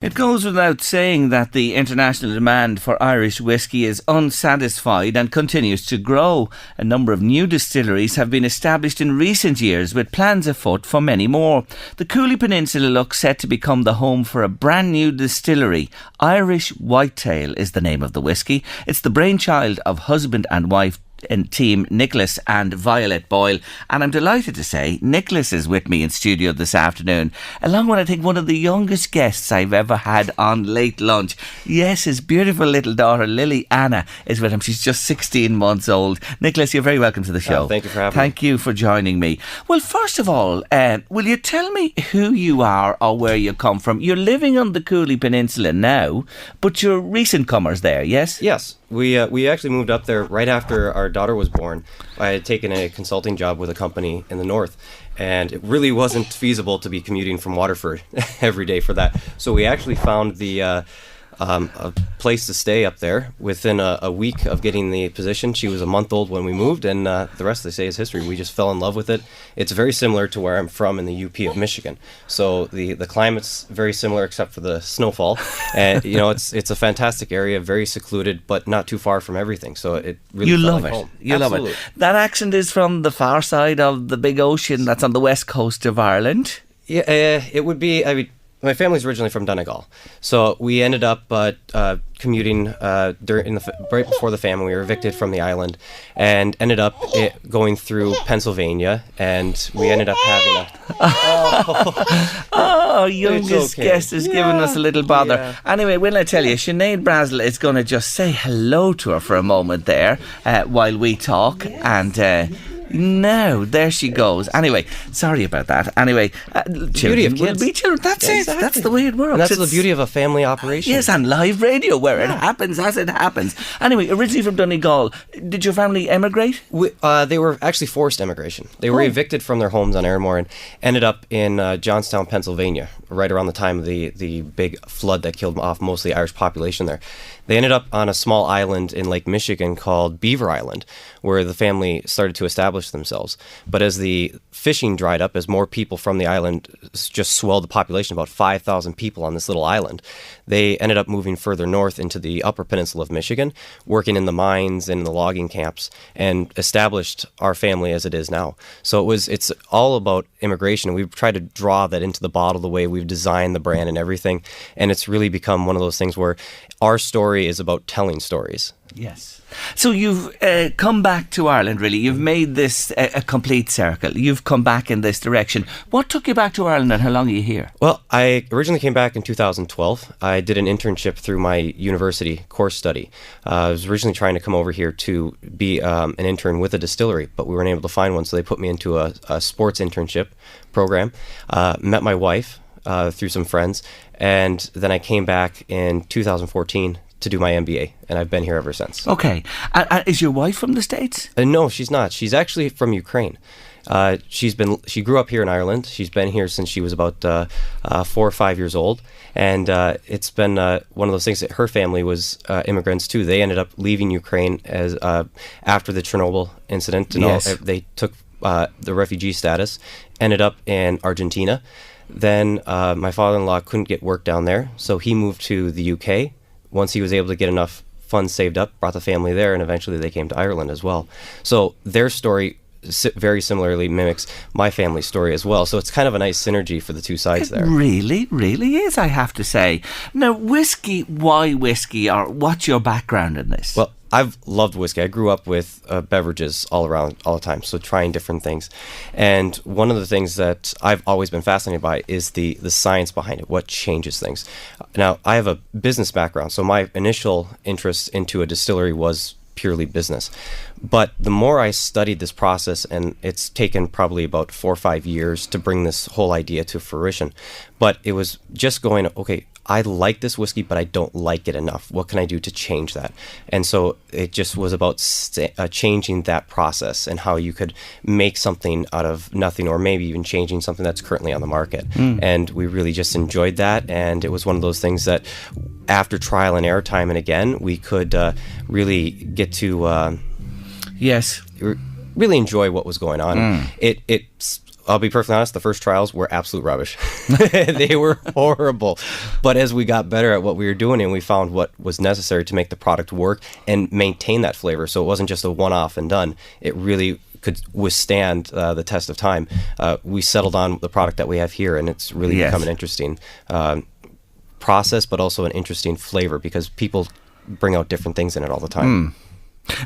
It goes without saying that the international demand for Irish whiskey is unsatisfied and continues to grow. A number of new distilleries have been established in recent years, with plans afoot for many more. The Cooley Peninsula looks set to become the home for a brand new distillery. Irish Whitetail is the name of the whiskey. It's the brainchild of husband and wife in team Nickolas and Violet Boyle, and I'm delighted to say Nickolas is with me in studio this afternoon, along with I think one of the youngest guests I've ever had on Late Lunch. Yes, his beautiful little daughter Lilly Anna is with him. She's just 16 months old. Nickolas, you're very welcome to the show. Thank you for having me. Thank you for joining me. Well, first of all, will you tell me who you are or where you come from? You're living on the Cooley Peninsula now, but you're recent comers there, yes? Yes. We actually moved up there right after our daughter was born. I had taken a consulting job with a company in the north, and it really wasn't feasible to be commuting from Waterford every day for that. So we actually found a place to stay up there within a week of getting the position. She was a month old when we moved, and the rest, they say, is history. We just fell in love with it. It's very similar to where I'm from in the UP of Michigan. So the climate's very similar except for the snowfall. And it's a fantastic area, very secluded, but not too far from everything. So it really you felt love like it. home. You Absolutely. love it. That accent is from the far side of the big ocean that's on the west coast of Ireland. Yeah, it would be. I mean, my family's originally from Donegal, so we ended up commuting right before the famine. We were evicted from the island, and ended up going through Pennsylvania, and we ended up having our youngest guest is giving us a little bother. Yeah. Anyway, when I tell you, Sinead Brazel is going to just say hello to her for a moment there while we talk, and no, there she goes. Anyway, sorry about that. Anyway, beauty of kids. Children. That's it. Exactly. That's the way it works. And that's the beauty of a family operation. Yes, and live radio where it happens as it happens. Anyway, originally from Donegal, did your family emigrate? They were actually forced emigration. They were evicted from their homes on Airmore and ended up in Johnstown, Pennsylvania, right around the time of the big flood that killed off most of the Irish population there. They ended up on a small island in Lake Michigan called Beaver Island, where the family started to establish themselves. But as the fishing dried up, as more people from the island just swelled the population, about 5,000 people on this little island, they ended up moving further north into the upper peninsula of Michigan, working in the mines and the logging camps, and established our family as it is now. So it's all about immigration. We've tried to draw that into the bottle the way we've designed the brand and everything, and it's really become one of those things where our story is about telling stories. Yes. So you've come back to Ireland, really. You've made this a complete circle. You've come back in this direction. What took you back to Ireland, and how long are you here? Well, I originally came back in 2012. I did an internship through my university course study. I was originally trying to come over here to be an intern with a distillery, but we weren't able to find one, so they put me into a sports internship program. Met my wife through some friends, and then I came back in 2014 to do my MBA, and I've been here ever since. Okay. Is your wife from the States? No, she's not. She's actually from Ukraine. She grew up here in Ireland. She's been here since she was about 4 or 5 years old, and it's been one of those things that her family was immigrants too. They ended up leaving Ukraine as after the Chernobyl incident, and Yes. they took the refugee status, ended up in Argentina. Then my father-in-law couldn't get work down there, so he moved to the UK. Once he was able to get enough funds saved up, brought the family there, and eventually they came to Ireland as well. So their story very similarly mimics my family's story as well. So it's kind of a nice synergy for the two sides there. It really, really is, I have to say. Now, whiskey, why whiskey, or what's your background in this? Well, I've loved whiskey. I grew up with beverages all around, all the time, so trying different things. And one of the things that I've always been fascinated by is the science behind it, what changes things. Now, I have a business background, so my initial interest into a distillery was purely business. But the more I studied this process, and it's taken probably about 4 or 5 years to bring this whole idea to fruition, but it was just going, okay, I like this whiskey, but I don't like it enough. What can I do to change that? And so it just was about changing that process and how you could make something out of nothing, or maybe even changing something that's currently on the market. And we really just enjoyed that. And it was one of those things that after trial and error time and again, we could really get to yes, really enjoy what was going on. It I'll be perfectly honest, the first trials were absolute rubbish. They were horrible. But as we got better at what we were doing and we found what was necessary to make the product work and maintain that flavor, so it wasn't just a one-off and done, it really could withstand the test of time. We settled on the product that we have here, and it's really become an interesting process, but also an interesting flavor because people bring out different things in it all the time.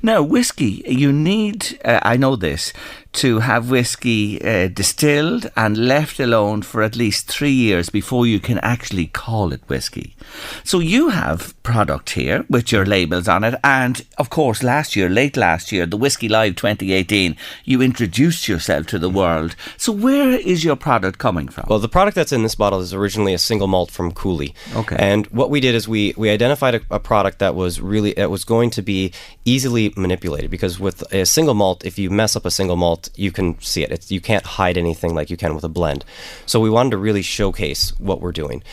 Now, whiskey, you need, I know this, to have whiskey distilled and left alone for at least 3 years before you can actually call it whiskey. So you have product here with your labels on it, and of course late last year, the Whiskey Live 2018, you introduced yourself to the world. So where is your product coming from? Well, the product that's in this bottle is originally a single malt from Cooley. Okay. And what we did is we identified a product that was going to be easily manipulated, because with a single malt, if you mess up a single malt, you can see it. You can't hide anything like you can with a blend. So we wanted to really showcase what we're doing.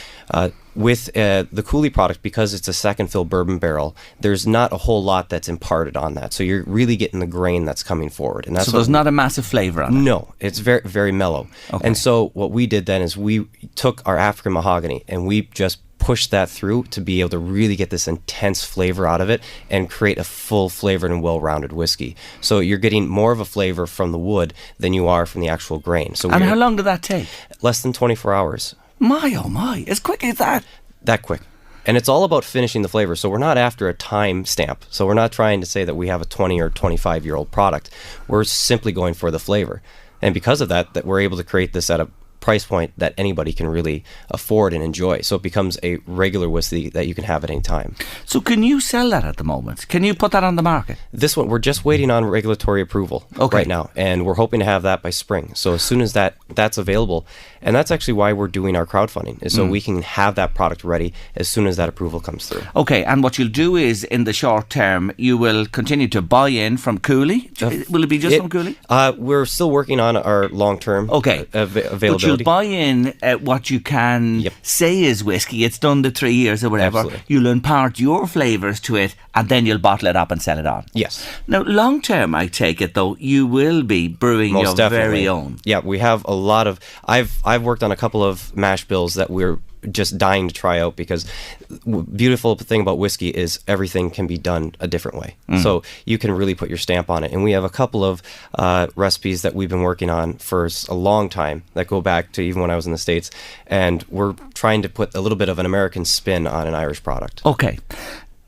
With the Cooley product, because it's a second fill bourbon barrel, there's not a whole lot that's imparted on that. So you're really getting the grain that's coming forward. And that's so there's not a massive flavour on it? No, it's very, very mellow. Okay. And so what we did then is we took our African mahogany and we just pushed that through to be able to really get this intense flavor out of it and create a full flavored and well-rounded whiskey. So you're getting more of a flavor from the wood than you are from the actual grain. So and how long did that take? Less than 24 hours. My, oh my, as quick as that? That quick. And it's all about finishing the flavor. So we're not after a time stamp. So we're not trying to say that we have a 20 or 25-year-old product. We're simply going for the flavor. And because of that we're able to create this at a price point that anybody can really afford and enjoy. So it becomes a regular whiskey that you can have at any time. So can you sell that at the moment? Can you put that on the market? This one, we're just waiting on regulatory approval right now, and we're hoping to have that by spring. So as soon as that's available, and that's actually why we're doing our crowdfunding, is so we can have that product ready as soon as that approval comes through. Okay, and what you'll do is, in the short term, you will continue to buy in from Cooley? Will it be just from Cooley? We're still working on our long-term availability. But you'll buy in what you can say is whiskey. It's done the 3 years or whatever. Absolutely. You'll impart your flavours to it, and then you'll bottle it up and sell it on. Yes. Now, long term, I take it though, you will be brewing your very own. Yeah, we have a lot of. I've worked on a couple of mash bills that we're just dying to try out, because beautiful thing about whiskey is everything can be done a different way. So you can really put your stamp on it. And we have a couple of recipes that we've been working on for a long time that go back to even when I was in the States, and we're trying to put a little bit of an American spin on an Irish product. Okay.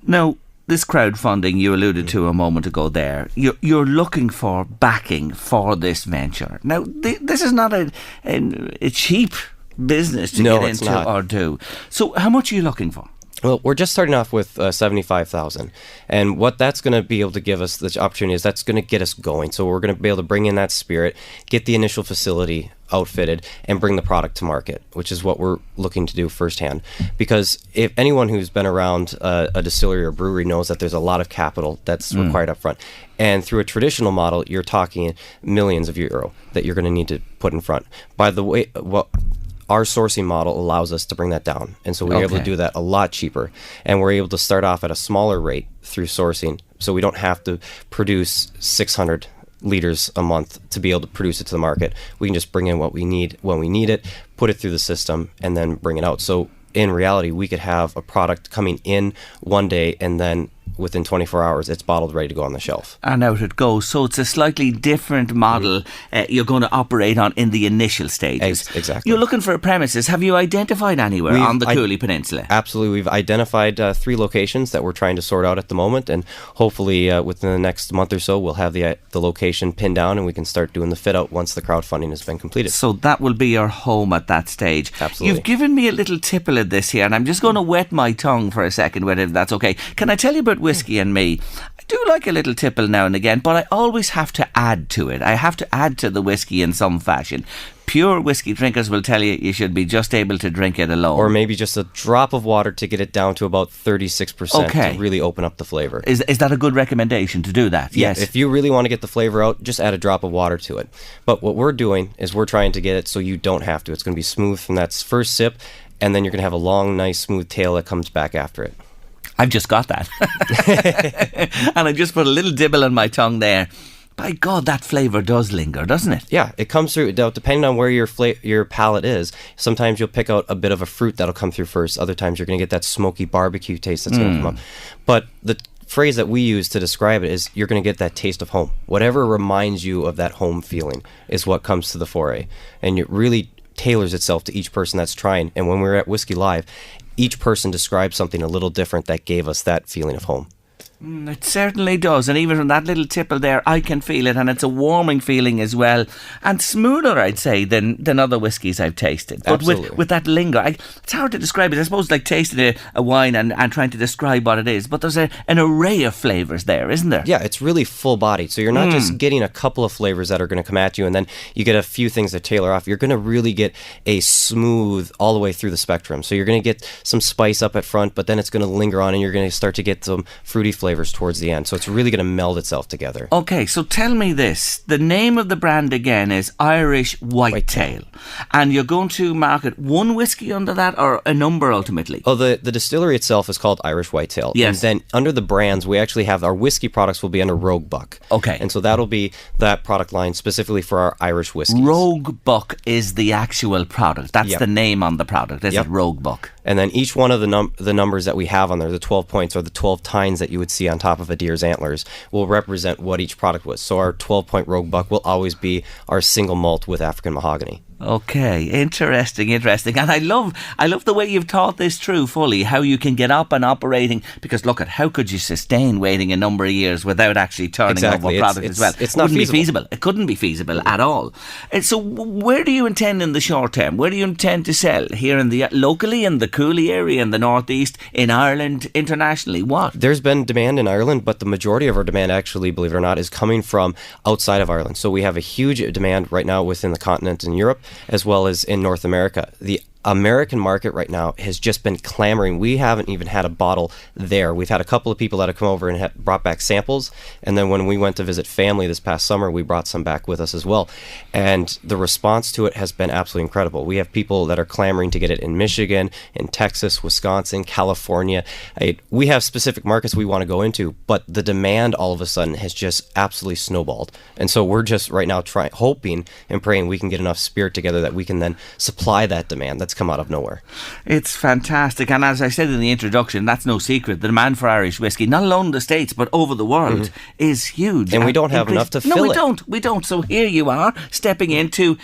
Now, this crowdfunding you alluded to a moment ago there, you're looking for backing for this venture. Now, this is not a cheap business to get into or do. So how much are you looking for? Well, we're just starting off with $75,000, and what that's going to be able to give us the opportunity is that's going to get us going. So we're going to be able to bring in that spirit, get the initial facility outfitted, and bring the product to market, which is what we're looking to do firsthand. Because if anyone who's been around a distillery or brewery knows that there's a lot of capital that's required up front. And through a traditional model, you're talking millions of euro that you're going to need to put in front. By the way, our sourcing model allows us to bring that down. And so we're able to do that a lot cheaper. And we're able to start off at a smaller rate through sourcing. So we don't have to produce 600 liters a month to be able to produce it to the market. We can just bring in what we need when we need it, put it through the system, and then bring it out. So in reality, we could have a product coming in one day, and then within 24 hours, it's bottled, ready to go on the shelf. And out it goes. So it's a slightly different model you're going to operate on in the initial stages. Exactly. You're looking for a premises. Have you identified anywhere on the Cooley Peninsula? Absolutely. We've identified 3 locations that we're trying to sort out at the moment, and hopefully within the next month or so, we'll have the location pinned down, and we can start doing the fit out once the crowdfunding has been completed. So that will be your home at that stage. Absolutely. You've given me a little tipple of this here, and I'm just going to wet my tongue for a second with it, if that's okay. Can I tell you about whiskey and me? I do like a little tipple now and again, but I always have to add to it. I have to add to the whiskey in some fashion. Pure whiskey drinkers will tell you should be just able to drink it alone. Or maybe just a drop of water to get it down to about 36% to really open up the flavor. Is that a good recommendation to do that? Yeah, Yes. if you really want to get the flavor out, just add a drop of water to it. But what we're doing is we're trying to get it so you don't have to. It's going to be smooth from that first sip, and then you're going to have a long, nice, smooth tail that comes back after it. I've just got that. And I just put a little dibble on my tongue there. by God, that flavour does linger, doesn't it? Yeah, it comes through. Depending on where your palate is, sometimes you'll pick out a bit of a fruit that'll come through first. Other times you're going to get that smoky barbecue taste that's going to come up. But the phrase that we use to describe it is you're going to get that taste of home. Whatever reminds you of that home feeling is what comes to the foray. And it really tailors itself to each person that's trying. And when we were at Whiskey Live, each person described something a little different that gave us that feeling of home. It certainly does, and even from that little tipple there, I can feel it, and it's a warming feeling as well, and smoother, I'd say, than other whiskies I've tasted. But with that linger, it's hard to describe it. I suppose like tasting a wine and trying to describe what it is, but there's an array of flavours there, isn't there? Yeah, it's really full-bodied, so you're not just getting a couple of flavours that are going to come at you, and then you get a few things that tailor off. You're going to really get a smooth all the way through the spectrum. So you're going to get some spice up at front, but then it's going to linger on, and you're going to start to get some fruity flavors towards the end. So it's really going to meld itself together. Okay, so tell me this. The name of the brand again is Irish Whitetail. And you're going to market one whiskey under that, or a number ultimately? Oh, the distillery itself is called Irish Whitetail. Yes. And then under the brands, we actually have our whiskey products will be under Rogue Buck. Okay. And so that'll be that product line specifically for our Irish whiskeys. Rogue Buck is the actual product. That's the name on the product, is it? Rogue Buck. And then each one of the numbers that we have on there, the 12 points or the 12 tines that you would see on top of a deer's antlers, will represent what each product was. So our 12-point Rogue Buck will always be our single malt with African mahogany. Okay, interesting. And I love the way you've taught this through fully, how you can get up and operating, because look at how could you sustain waiting a number of years without actually turning over a product as well? It's not feasible. It couldn't be feasible at all. And so where do you intend in the short term? Where do you intend to sell? Here locally in the Cooley area, in the northeast, in Ireland, internationally? What? There's been demand in Ireland, but the majority of our demand actually, believe it or not, is coming from outside of Ireland. So we have a huge demand right now within the continent in Europe, as well as in North America. The American market right now has just been clamoring. We haven't even had a bottle there. We've had a couple of people that have come over and brought back samples, and then when we went to visit family this past summer, we brought some back with us as well. And the response to it has been absolutely incredible. We have people that are clamoring to get it in Michigan, in Texas, Wisconsin, California. We have specific markets we want to go into, but the demand all of a sudden has just absolutely snowballed. And so we're just right now hoping and praying we can get enough spirit together that we can then supply that demand that's come out of nowhere. It's fantastic, and as I said in the introduction, that's no secret. The demand for Irish whiskey, not alone in the States but over the world, is huge. And we don't have enough to fill it. No, we don't. So here you are, stepping into,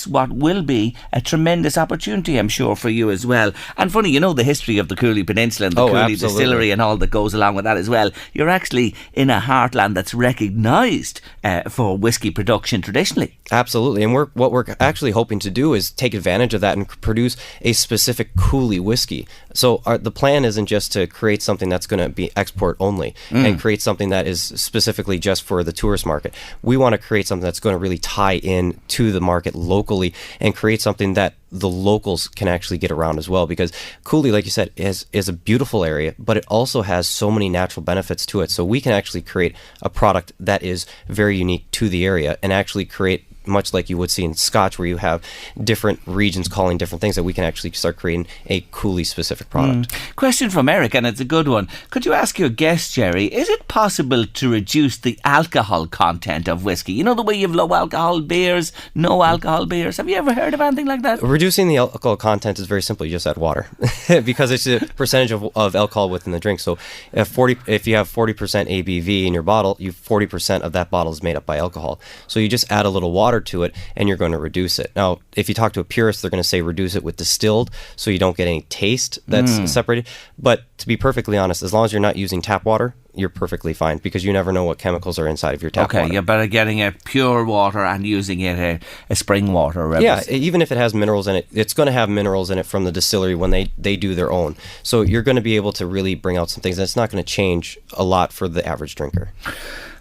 what will be a tremendous opportunity, I'm sure, for you as well. And funny, you know the history of the Cooley Peninsula and the Cooley Distillery and all that goes along with that as well. You're actually in a heartland that's recognised for whiskey production traditionally. Absolutely, and what we're actually hoping to do is take advantage of that and produce a specific Cooley whiskey. So the plan isn't just to create something that's going to be export only and create something that is specifically just for the tourist market. We want to create something that's going to really tie in to the market locally and create something that the locals can actually get around as well, because Cooley, like you said, is a beautiful area, but it also has so many natural benefits to it. So we can actually create a product that is very unique to the area and actually create, much like you would see in Scotch, where you have different regions calling different things, that we can actually start creating a Cooley specific product. Question from Eric, and it's a good one. Could you ask your guest, Gerry, is it possible to reduce the alcohol content of whiskey? You know the way you have low alcohol beers, no alcohol beers? Have you ever heard of anything like that? Reducing the alcohol content is very simple. You just add water because it's a percentage of alcohol within the drink. So if you have 40% ABV in your bottle, 40% of that bottle is made up by alcohol. So you just add a little water to it and you're going to reduce it. Now, if you talk to a purist, they're going to say reduce it with distilled so you don't get any taste that's separated. But to be perfectly honest, as long as you're not using tap water, you're perfectly fine, because you never know what chemicals are inside of your tap water. Okay, you're better getting a pure water and using it a spring water. Yeah, even if it has minerals in it, it's going to have minerals in it from the distillery when they do their own. So you're going to be able to really bring out some things, and it's not going to change a lot for the average drinker.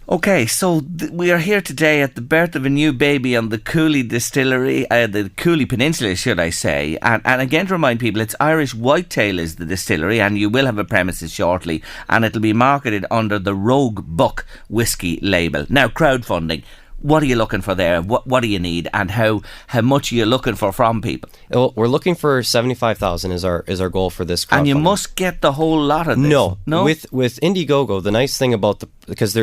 Okay, so we are here today at the birth of a new baby on the Cooley Distillery, the Cooley Peninsula, should I say. And again, to remind people, it's Irish Whitetail is the distillery, and you will have a premises shortly, and it'll be marketed under the Rogue Buck whiskey label. Now, crowdfunding. What are you looking for there? What do you need, and how much are you looking for from people? Well, we're looking for 75,000 is our goal for this crowdfunding. And you must get the whole lot of this. No. No? With Indiegogo, the nice thing about because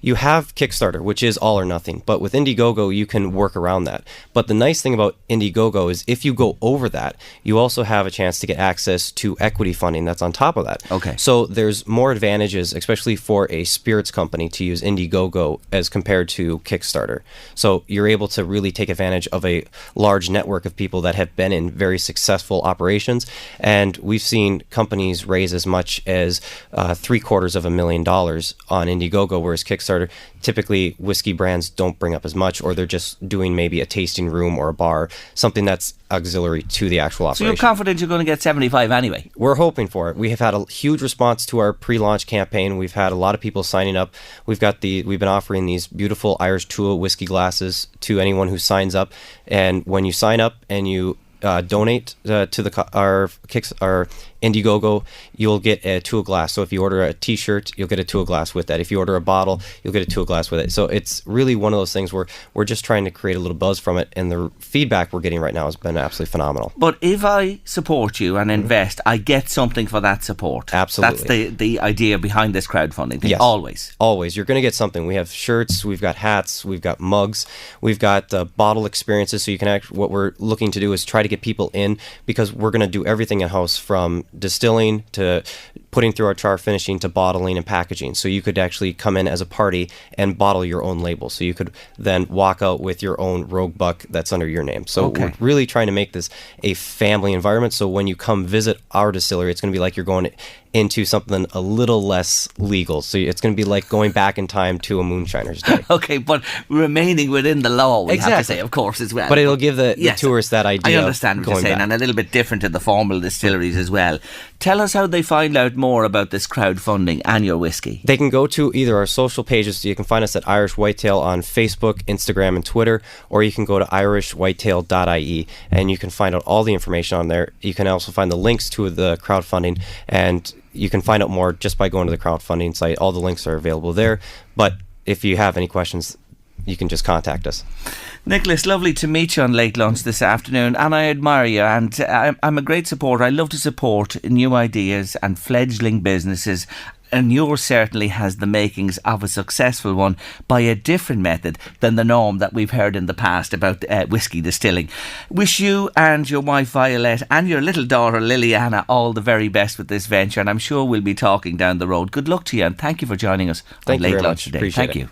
you have Kickstarter, which is all or nothing, but with Indiegogo you can work around that. But the nice thing about Indiegogo is if you go over that, you also have a chance to get access to equity funding that's on top of that. Okay. So there's more advantages, especially for a spirits company, to use Indiegogo as compared to Kickstarter. So you're able to really take advantage of a large network of people that have been in very successful operations, and we've seen companies raise as much as $750,000 on Indiegogo, whereas Kickstarter, typically whiskey brands don't bring up as much, or they're just doing maybe a tasting room or a bar, something that's auxiliary to the actual operation. So you're confident you're going to get 75 anyway? We're hoping for it. We have had a huge response to our pre-launch campaign. We've had a lot of people signing up. We've been offering these beautiful Irish Tua whiskey glasses to anyone who signs up. And when you sign up and you donate to our Indiegogo, you'll get a Tua glass. So if you order a t-shirt, you'll get a Tua glass with that. If you order a bottle, you'll get a Tua glass with it. So it's really one of those things where we're just trying to create a little buzz from it, and the feedback we're getting right now has been absolutely phenomenal. But if I support you and invest, I get something for that support. Absolutely. That's the idea behind this crowdfunding thing. Yes. Always. You're going to get something. We have shirts, we've got hats, we've got mugs, we've got bottle experiences. So you can what we're looking to do is try to get people in, because we're going to do everything in-house, from distilling to putting through our char finishing to bottling and packaging. So you could actually come in as a party and bottle your own label. So you could then walk out with your own Rogue Buck that's under your name. So we're really trying to make this a family environment. So when you come visit our distillery, it's going to be like you're going into something a little less legal. So it's going to be like going back in time to a moonshiner's day. Okay, but remaining within the law, we have to say, of course, as well. But it'll give the tourists that idea. I understand what you're saying, and a little bit different to the formal distilleries as well. Tell us how they find out more about this crowdfunding and your whiskey. They can go to either our social pages. So you can find us at Irish Whitetail on Facebook, Instagram, and Twitter, or you can go to irishwhitetail.ie, and you can find out all the information on there. You can also find the links to the crowdfunding, and you can find out more just by going to the crowdfunding site. All the links are available there. But if you have any questions, you can just contact us. Nickolas, lovely to meet you on Late Lunch this afternoon, and I admire you, and I'm a great supporter. I love to support new ideas and fledgling businesses, and yours certainly has the makings of a successful one by a different method than the norm that we've heard in the past about whisky distilling. Wish you and your wife Violet and your little daughter Liliana all the very best with this venture, and I'm sure we'll be talking down the road. Good luck to you, and thank you for joining us on Late Lunch today. Thank you.